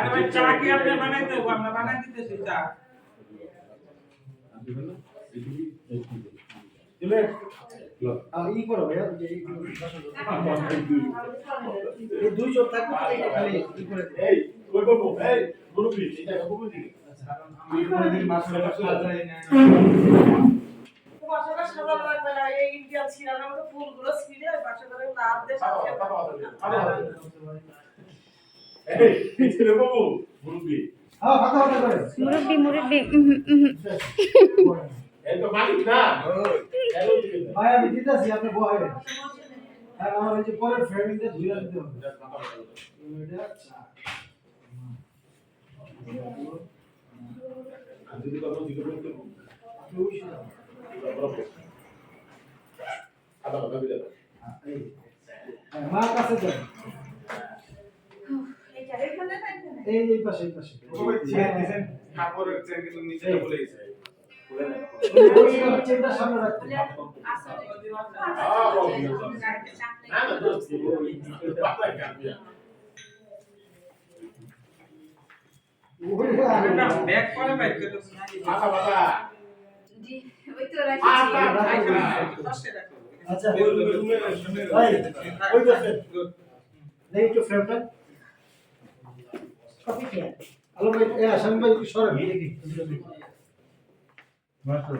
আরে ভাই চা কি আপনি বানাইতে হবে? আমরা বানাই দিতেছি চা। দিলে ই করো ভাইয়া যে এই দুই জন থাকবে তো এটা খালি ই করে এই কই বাবু এই মুরব্বি এটা বাবু দিকে আমি কোনদিন মাছটা সাজাই না বাসাটা সাজানো লাগবে না এই ইন্ডিয়ান সিরানার মতো ফুলগুলো ছিঁড়ে বাসাটারে লাভ দিয়ে সাজিয়ে এই ছেলে বাবু মুরব্বি হ্যাঁ কথা কথা করে মুরব্বি এই তো মালিক না ভাই আমি দিতেছি আপনি বহেন আর আমার এই যে পরের ফ্রেমিংটা ধুইয়া দিতে হবে এটা আমি যদি কথা জিজ্ঞেস করতে আদা আদা দিলে মা কাছে যান এই জায়গায় ফেলে না এই পাশে চেয়ার দিছেন কাপড়ের চেয়ার কিন্তু নিচে বলে গেছে। চেনটা সামনে রাখতে না না দোস্ত বাবা কামিয়া আমরা ব্যাক করে বাইর করে তো আদা বাবা জি ওই তো রাখছি আচ্ছা ভাই ওই পাশে নেই তো ফ্রেমটা কপি কিয়া হ্যালো ভাই এ আসাম ভাই একটু সরেন দেখি মাস্টার